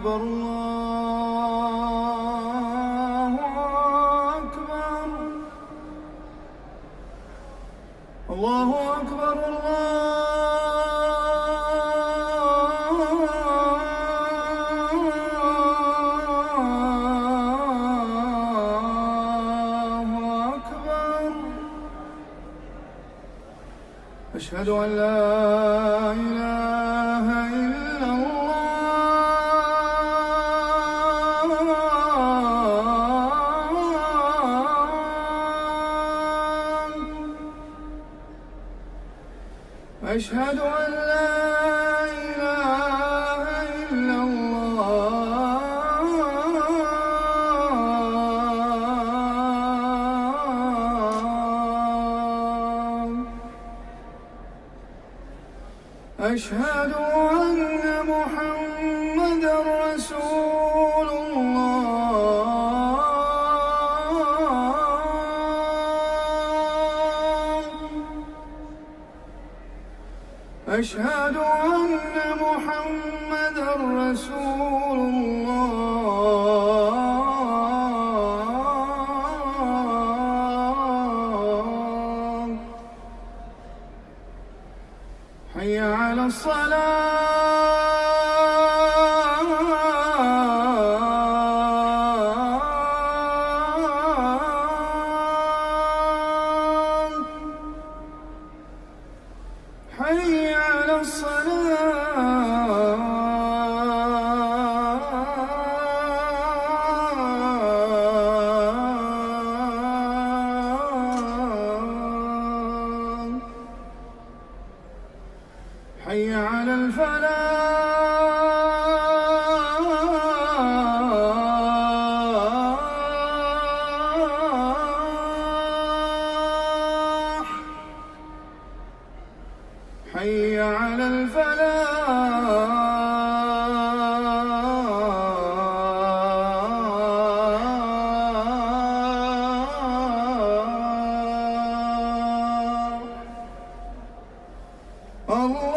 أكبر الله أكبر أشهد أن لا إله إلا الله أشهد أن لا إله إلا الله أشهد أن محمدًا رسول الله أشهد أن محمدًا رسول الله حي على الصلاة حي على الصلاة حي على الفلاح حي على الفلاح الله